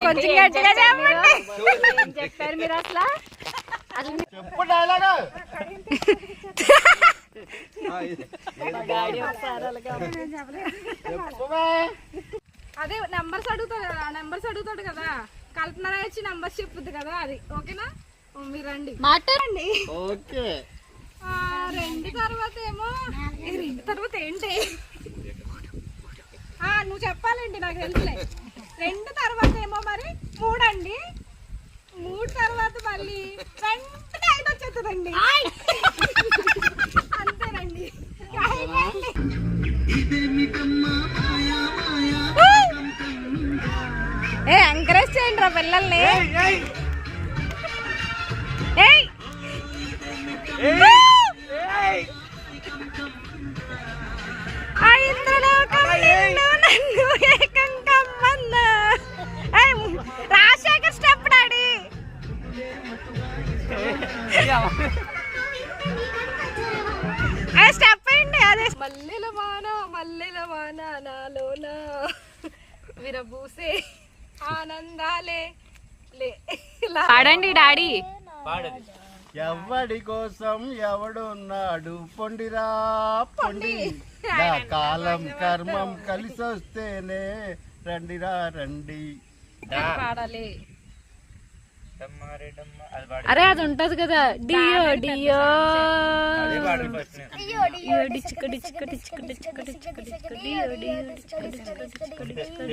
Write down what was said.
కొంచెం గట్టిగా చెప్పండి. ఏం చెప్పారు మీరు అసలు? అదే నెంబర్స్ అడుగుతాడు కదా, కల్పన వచ్చి నెంబర్స్ చెప్పుద్ది కదా, అది ఓకేనా? మీరు రండి, మాట్లాడండి. ఓకే. రెండు తర్వాత ఏమో, రెండు తర్వాత ఏంటి నువ్వు చెప్పాలండి, నాకు తెలుసులే. రెండు తర్వాత ఏమో మరి మూడండి, మూడు తర్వాత మళ్ళీ వెంటనే 5 వచ్చేస్తుందండి. అంతేనండి. ఎంకరేజ్ చేయండి రా పిల్లల్ని. Rajasekhar step daddy. స్టెప్ అయ్యండి. అదే మల్లెల వాన నాలోన విరబూసే ఆనందాలే. పాడండి డాడీ. ఎవడి కోసం ఎవడున్నాడు, పొండిరా పొండి. కాలం కర్మం కలిసి వస్తేనే రండిరా రండి. పాడాలి. అరే అది ఉంటది కదా, డియో డియో డియో డిచిక డిచిక డిచిక డిచిక డిచిక డియో డియో డిచిక డిచిక డిచిక డిచిక.